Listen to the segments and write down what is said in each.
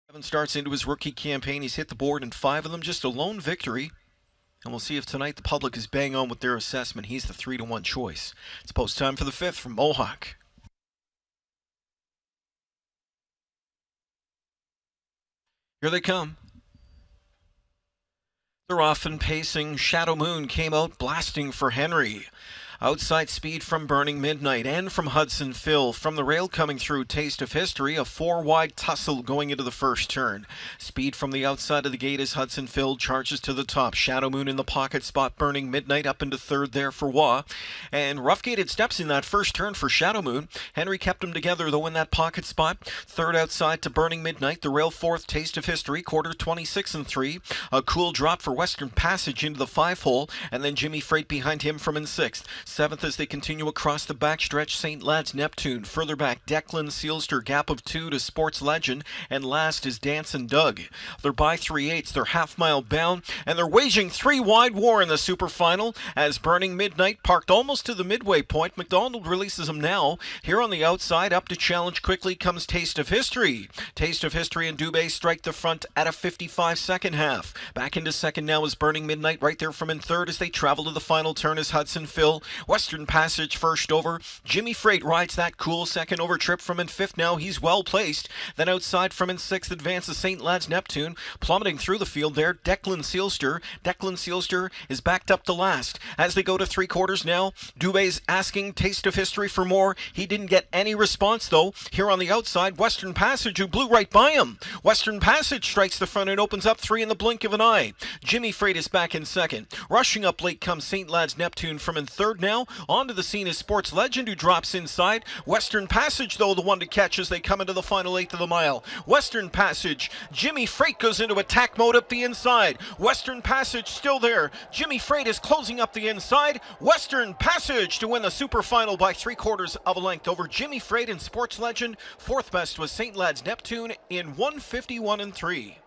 Seven starts into his rookie campaign. He's hit the board in 5 of them, just a lone victory. And we'll see if tonight the public is bang on with their assessment. He's the 3-1 choice. It's post time for the 5th from Mohawk. Here they come. They're off and pacing. Shadow Moon came out blasting for Henry. Outside speed from Burning Midnight and from Hudson Phil. From the rail coming through, Taste of History, a 4-wide tussle going into the first turn. Speed from the outside of the gate as Hudson Phil charges to the top. Shadow Moon in the pocket spot, Burning Midnight up into third there for Wah. And rough-gated steps in that first turn for Shadow Moon. Henry kept them together though in that pocket spot. Third outside to Burning Midnight. The rail fourth, Taste of History, quarter 26 and 3. A cool drop for Western Passage into the 5-hole. And then Jimmy Freight behind him from in sixth. Seventh as they continue across the backstretch, St. Lad's Neptune. Further back, Declan Sealster, gap of 2 to Sports Legend. And last is Dancin' Doug. They're by 3/8. They're half-mile bound. And they're waging 3-wide war in the super final as Burning Midnight parked almost to the midway point. McDonald releases them now. Here on the outside, up to challenge quickly comes Taste of History. Taste of History and Dubé strike the front at a 55 second half. Back into second now is Burning Midnight right there from in third as they travel to the final turn is Hudson Phil. Western Passage first over. Jimmy Freight rides that cool second over trip from in fifth now. He's well placed. Then outside from in sixth advances St. Lad's Neptune. Plummeting through the field there, Declan Sealster. Declan Sealster is backed up to last. As they go to three quarters now, Dubé's asking Taste of History for more. He didn't get any response though. Here on the outside, Western Passage, who blew right by him. Western Passage strikes the front and opens up 3 in the blink of an eye. Jimmy Freight is back in second. Rushing up late comes St. Lad's Neptune from in third now. Onto the scene is Sports Legend, who drops inside. Western Passage, though, the one to catch as they come into the final eighth of the mile. Western Passage, Jimmy Freight goes into attack mode up the inside. Western Passage still there. Jimmy Freight is closing up the inside. Western Passage to win the super final by 3/4 of a length over Jimmy Freight and Sports Legend. Fourth best was St. Lad's Neptune in 151 and 3.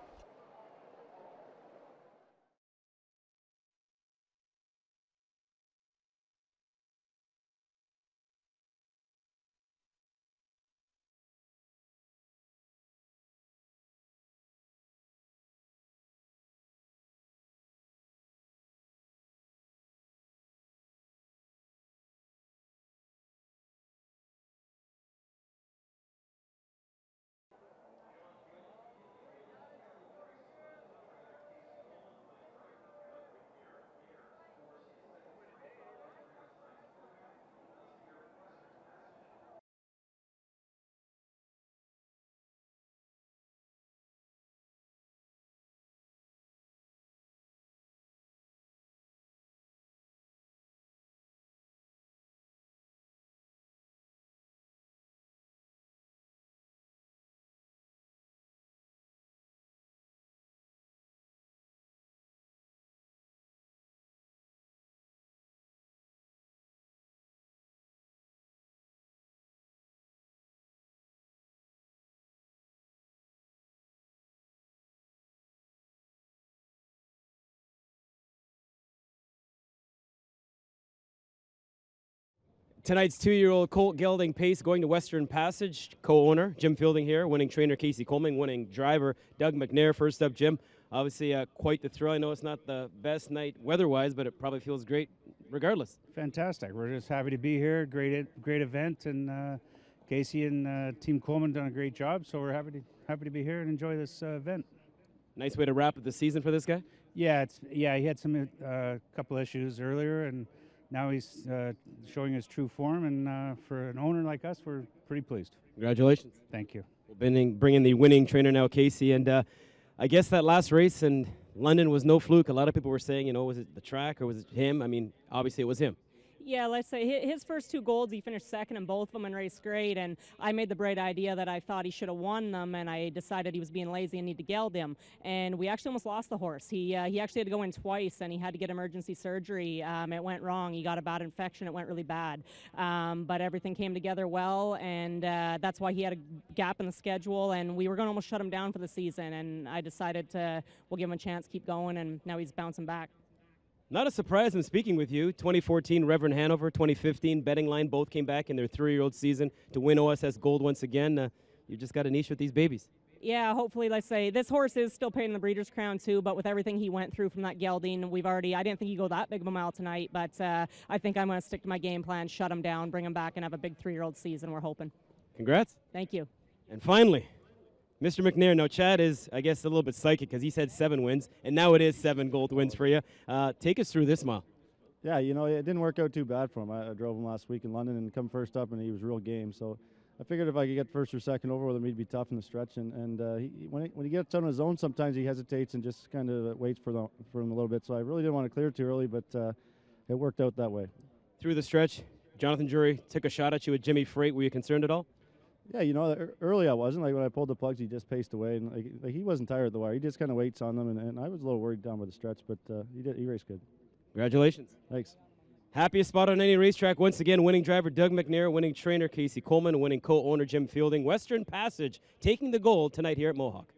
Tonight's 2-year-old Colt Gelding Pace going to Western Passage. Co-owner Jim Fielding here, winning trainer Casey Coleman, winning driver Doug McNair. First up, Jim. Obviously, quite the thrill. I know it's not the best night weather-wise, but it probably feels great regardless. Fantastic. We're just happy to be here. Great event, and Casey and Team Coleman done a great job. So we're happy to be here and enjoy this event. Nice way to wrap up the season for this guy. Yeah, he had some couple issues earlier, and now he's showing his true form. And for an owner like us, we're pretty pleased. Congratulations. Thank you. We'll bringing the winning trainer now, Casey, and I guess that last race in London was no fluke. A lot of people were saying, was it the track or was it him? I mean, obviously it was him. Yeah, let's say his first 2 golds, he finished second in both of them and raced great. And I made the bright idea that I thought he should have won them, and I decided he was being lazy and needed to geld him. And we actually almost lost the horse. He actually had to go in twice, and he had to get emergency surgery. It went wrong. He got a bad infection. It went really bad. But everything came together well, and that's why he had a gap in the schedule. And we were going to almost shut him down for the season. And I decided we'll give him a chance, keep going, and now he's bouncing back. Not a surprise I'm speaking with you. 2014 Reverend Hanover, 2015 Betting Line, both came back in their 3-year-old season to win OSS Gold once again. You've just got a niche with these babies. Yeah, hopefully, let's say this horse is still paying the Breeders' Crown too, but with everything he went through from that gelding, I didn't think he'd go that big of a mile tonight, but I think I'm going to stick to my game plan, shut him down, bring him back, and have a big 3-year-old season, we're hoping. Congrats. Thank you. And finally, Mr. McNair. Now, Chad is, I guess, a little bit psychic because he said 7 wins, and now it is 7 gold wins for you. Take us through this mile. Yeah, you know, it didn't work out too bad for him. I drove him last week in London and come first up, and he was real game. So I figured if I could get first or second over with him, he'd be tough in the stretch. And when he gets on his own, sometimes he hesitates and just kind of waits for him a little bit. So I really didn't want to clear too early, but it worked out that way. Through the stretch, Jonathan Drury took a shot at you with Jimmy Freight. Were you concerned at all? Yeah, you know, early I wasn't. Like when I pulled the plugs, he just paced away, and like he wasn't tired at the wire. He just kind of waits on them, and I was a little worried down by the stretch, but he raced good. Congratulations. Thanks. Happiest spot on any racetrack, once again, winning driver Doug McNair, winning trainer Casey Coleman, winning co-owner Jim Fielding. Western Passage taking the gold tonight here at Mohawk.